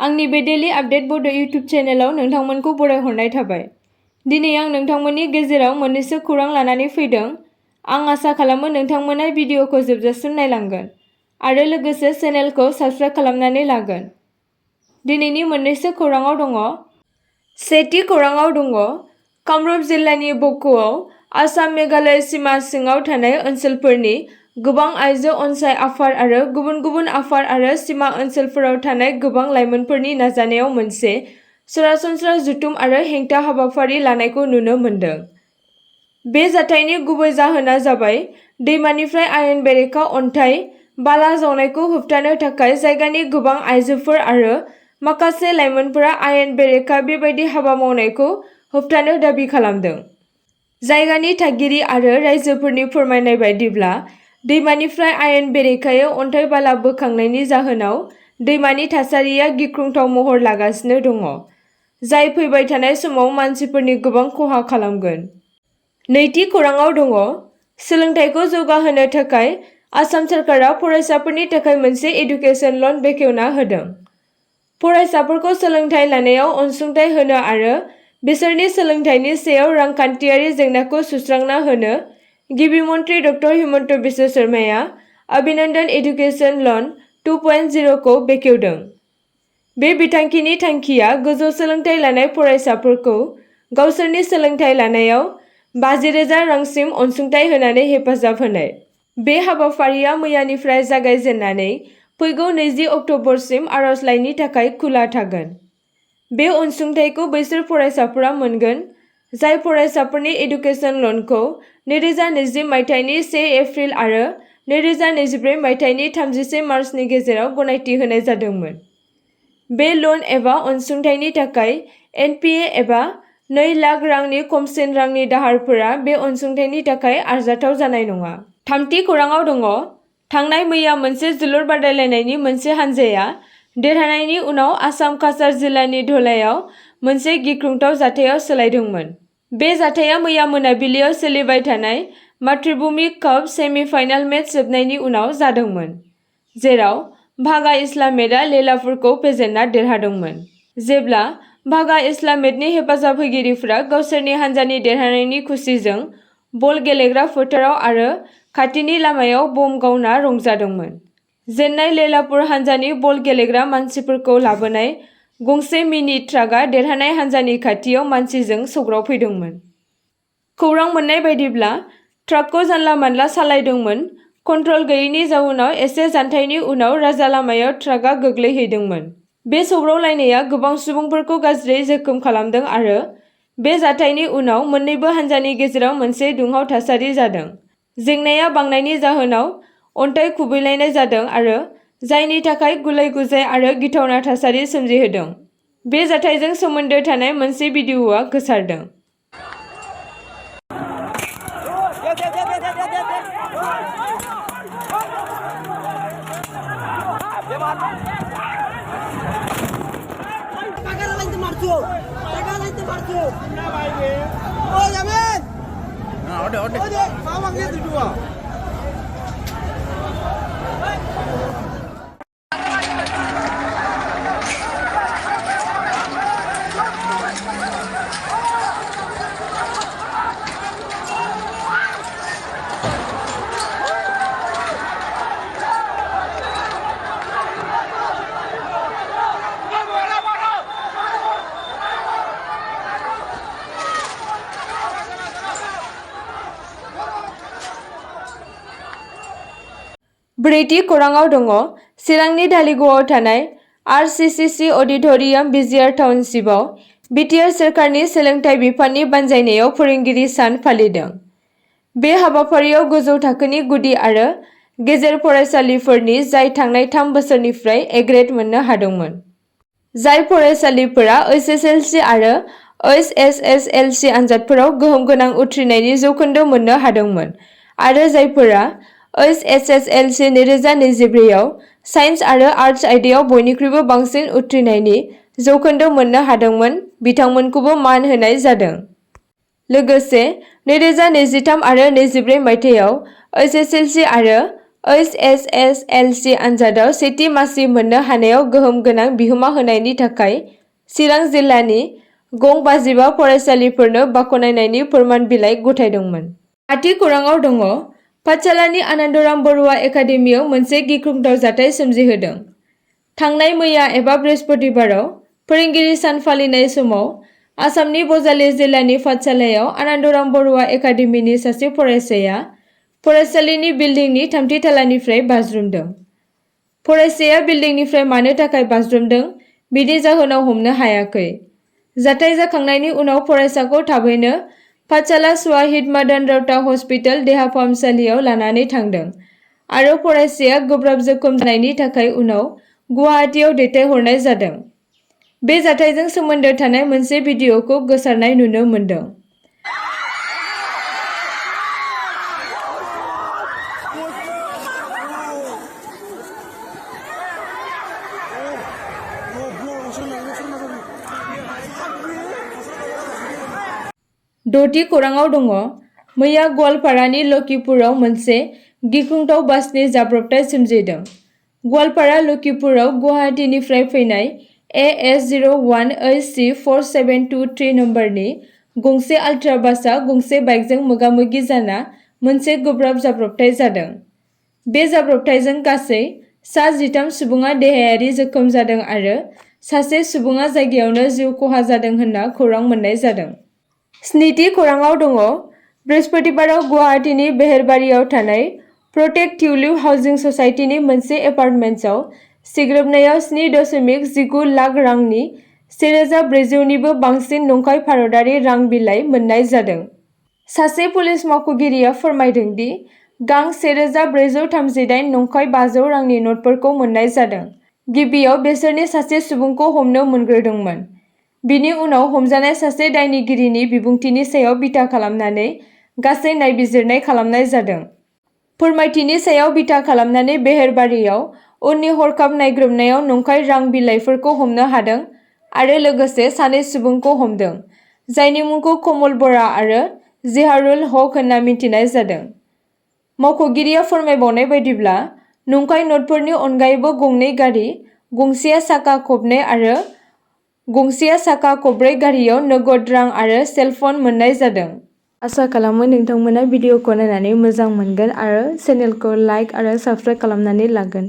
आंनि बे daily update बड' इउटुब चेनेलाव नोंथांमोनखौ बरायहरनाय थाबाय। दिनै आं नोंथांमोननि गेजेराव मोननैसो खौरां लानानै फैदों। आं आसा खालामो नोंथांमोना भिडिअखौ जोबजासिम नायलांगोन आरो लोगोसे चेनेलखौ साबस्क्राइब खालामनानै लागोन। दिनैनि मोननैसो खौराङाव दङ। सेथि खौराङाव दङ कामरुप जिल्लानि बक'आव आसाम मेघालय सिमा सिङाव थानाय ओनसोलफोरनि गोबां आइजो अनसाय आफाद आरो गुबुन गुबुन आफाद आरो सिमा ओनसोलफोराव थानाय गोबां लाइमोनफोरनि नाजानायाव मोनसे सरासनस्रा जथुम आरो हेंथा हाबाफारि लानायखौ नुनो मोन्दों। बे जाथायनि गुबै जाहोना जाबाय दैमानिफ्राय आयेन बेरेखा अन्थाइ बाला जावनायखौ होबथानो थाखाय जायगानि गोबां आइजोफोर आरो माखासे लाइमोनफोरा आयेन बेरेखा बेबायदि हाबा मावनायखौ होबथानो दाबि खालामदों। जायगानि थागिरि आरो रायजोफोरनि फोरमायनाय बायदिब्ला दैमानिफ्राय आयेन बेरेखायै अन्थाइ बाला बोखांनायनि जाहोनाव दैमानि थासारिया गिख्रंथाव महर लागासिनो दङ, जाय फैबाय थानाय समाव मानसिफोरनि गोबां खहा खालामगोन। नैथि खौराङाव दङ सोलोंथाइखौ जौगाहोनो थाखाय आसाम सोरखारा फरायसाफोरनि थाखाय मोनसे एडुकेसन लन बेखेवना होदों। फरायसाफोरखौ सोलोंथाइ लानायाव अनसुंथाइ होनो आरो बिसोरनि सोलोंथाइनि सायाव रांखान्थियारि जेंनाखौ सुस्रांना होनो गिबि मन्थ्रि डक्टर हिमन्त बिश्व शर्माया अभिनन्दन एडुकेसन लन 2.0 खौ बेखेवदों। बे बिथांखिनि थांखिया गोजौ सोलोंथाइ लानाय फरायसाफोरखौ गावसोरनि सोलोंथाइ लानायाव 50,000 रांसिम अनसुंथाइ होनानै हेफाजाब होनाय। बे हाबाफारिया मैयानिफ्राय जागायजेन्नानै फैगौ 20 अक्ट'बरसिम आर'जलाइनि थाखाय खुला थागोन। बे अनसुंथाइखौ बैसोर फरायसाफोरा मोनगोन जाय फरायसाफोरनि एडुकेसन लनखौ 2020 मायथाइनि 1 एप्रिल आरो 2024 मायथाइनि 31 मार्चनि गेजेराव गनायथि होनाय जादोंमोन। बे लन एबा अनसुंथाइनि थाखाय एनपिए एबा 2 लाख रांनि खमसिन रांनि दाहारफोरा बे अनसुंथाइनि थाखाय आरजाथाव जानाय नङा। थामथि खौराङाव दङ थांनाय मैया मोनसे जोलुर बादायलायनायनि मोनसे हानजाया देरहानायनि उनाव आसाम काछार जिल्लानि धलायाव मोनसे गिख्रंथाव जाथायाव सोलायदोंमोन। बे जाथाया मैया मोनाबिलियाव सोलिबाय थानाय मातृभूमि काप सेमि-फाइनाल मेच जोबनायनि उनाव जादोंमोन, जेराव भागा इस्लामेटआ लेलाफोरखौ फेजेनना देरहादोंमोन। जेब्ला भागा इस्लामेटनि हेफाजाब होगिरिफोरा गावसोरनि हानजानि देरहानायनि खुसिजों बल गेलेग्रा फोथाराव आरो खाथिनि लामायाव बम गावना रंजादोंमोन। जेननाय लेलापुर हानजानि बल गेलेग्रा मानसिफोरखौ लाबोनाय गंसे मिनि ट्राकआ देरहानाय हानजानि खाथियाव मानसिजों सौग्रावफैदोंमोन। खौरां मोन्नाय बायदिब्ला ट्राकखौ जानला-मानला सालायदोंमोन। कन्ट्रल गैयैनि जाउनाव एसे जानथायनि उनाव राजा लामायाव ट्राकआ गोग्लैहैदोंमोन। बे सौग्रावलायनाया गोबां सुबुंफोरखौ गाज्रियै जोखोम खालामदों आरो बे जाथायनि उनाव मोन्नैबो हानजानि गेजेराव मोनसे दुंहाव थासारि जादों। जेंनाया बांनायनि जाहोनाव अन्थाइ खुबैलायनाय जादों आरो जायनि थाखाय गुलाय-गुजाय आरो गिथावना थासारि सोमजिहोदों। बे जाथायजों सोमोन्दो थानाय मोनसे भिडिअ'आ गोसारदों। ब्रैथि खौराङाव दङ चिरांनि धालिगावआव थानाय आरसीसीसी अडिट'रियाम बिजिआर टाउनशिपआव बिटिआर सोरखारनि सोलोंथाइ बिफाननि बानजायनायाव फोरोंगिरि सान फालिदों। बे हाबाफारियाव गोजौ थाखोनि गुदि आरो गेजेर फरायसालिफोरनि जाय थांनाय 3 बोसोरनिफ्राय ए-ग्रेड मोननो हादोंमोन। जाय फरायसालिफोरा एसएसएलसी आरो एचएसएसएलसी आनजादफोराव गोहोम गोनां उथ्रिनायनि जौखोन्दो मोननो हादोंमोन आरो जायफोरा एचएसएसएलसी 2024 आव साइन्स आरो आर्टस आयदायाव बयनिख्रुइबो बांसिन उथ्रिनायनि जौखोन्दो मोननो हादोंमोन, बिथांमोनखौबो मान होनाय जादों। लोगोसे 2023 आरो 24 मायथाइयाव एसएसएलसी आरो HSSLC आनजादाव सेथि मासि मोननो हानायाव गोहोम गोनां बिहोमा होनायनि थाखाय चिरां जिल्लानि गं 55 फरायसालिफोरनो बाख्नायनायनि फोरमान बिलाइ गथायदोंमोन। आथि खौराङाव दङ। पाठशालानि आनन्दराम बरुवा एकाडेमियाव मोनसे गिख्रंथाव जाथाय सोमजिहोदों। थांनाय मैया एबा बृहस्पतिबाराव फोरोंगिरि सान फालिनाय समाव आसामनि बजालि जिल्लानि पाठशालायाव आनन्दराम बरुवा एकाडेमिनि सासे फरायसाया फरायसालिनि बिल्डिंनि 3थि थालानिफ्राय बाज्रुमदों। फरायसाया बिल्डिंनिफ्राय मानो थाखाय बाज्रुमदों बिनि जाहोनाव हमनो हायाखै। जाथाय जाखांनायनि उनाव फरायसाखौ थाबैनो पाठशाला शहीद मदन रौता हस्पिटाल देहा फाहामसालियाव लानानै थांदों आरो फरायसाया गोब्राब जखम जानायनि थाखाय उनाव गुवाहाटीआव दैथायहरनाय जादों। बे जाथायजों सोमोन्दो थानाय मोनसे भिडिअखौ गोसारनाय नुनो मोन्दों। द'थि खौराङाव दङ। मैया गवालपारानि लखिपुराव मोनसे गिख्रंथाव बासनि जाब्रबथाय सोमजिदों। गवालपारा लखिपुराव गुवाहाटीनिफ्राय फैनाय AS01HC4723 नम्बरनि गंसे आल्ट्रा बासआ गंसे बाइकजों मोगा-मोगि जाना मोनसे गोब्राब जाब्रबथाय जादों। बे जाब्रबथायजों गासै सा 13 सुबुङा देहायारि जोखोम जादों आरो सासे सुबुङा जायगायावनो जिउ खहा जादों होनना खौरां मोन्नाय जादों। 7थि खौराङाव दङ। बृहस्पतिबाराव गुवाहाटीनि बेहेरबारियाव थानाय प्रटेक्ट टिउलिप हाउसिं ससाइटिनि मोनसे एपार्टमेन्टआव सिग्रोमनायाव 7.19 लाख रांनि 1,400 निबो बांसिन नंखाय भारतारि रां बिलाइ मोन्नाय जादों। सासे पुलिस मावख'गिरिया फोरमायदों दि गां 1,438 नंखाय 500 रांनि नटफोरखौ मोन्नाय जादों। गिबियाव बिसोरनि सासे सुबुंखौ हमनो मोनग्रोदोंमोन। बिनि उनाव हमजानाय सासे दायनिगिरिनि बिबुंथिनि सायाव बिथा खालामनानै गासै नायबिजिरनाय खालामनाय जादों। फोरमायथिनि सायाव बिथा खालामनानै बेहेरबारियाव उननि हरखाब नायग्रोमनायाव नंखाय रां बिलाइफोरखौ हमनो हादों आरो लोगोसे सानै सुबुंखौ हमदों, जायनि मुंखौ कमल बरा आरो जिहारुल हक होनना मिथिनाय जादों। मावख'गिरिया फोरमायबावनाय बायदिब्ला, नंखाय नटफोरनि अनगायैबो गंनै गारि, गंसेया साखा खबनै आरो गंसेया साखा खबब्रै गारियाव नगद रां आरो सेलफोन मोन्नाय जादों। आसा खालामो नोंथांमोना भिडिअखौ नायनानै मोजां मोनगोन आरो चेनेलखौ लाइक आरो साबस्क्राइब खालामनानै लागोन।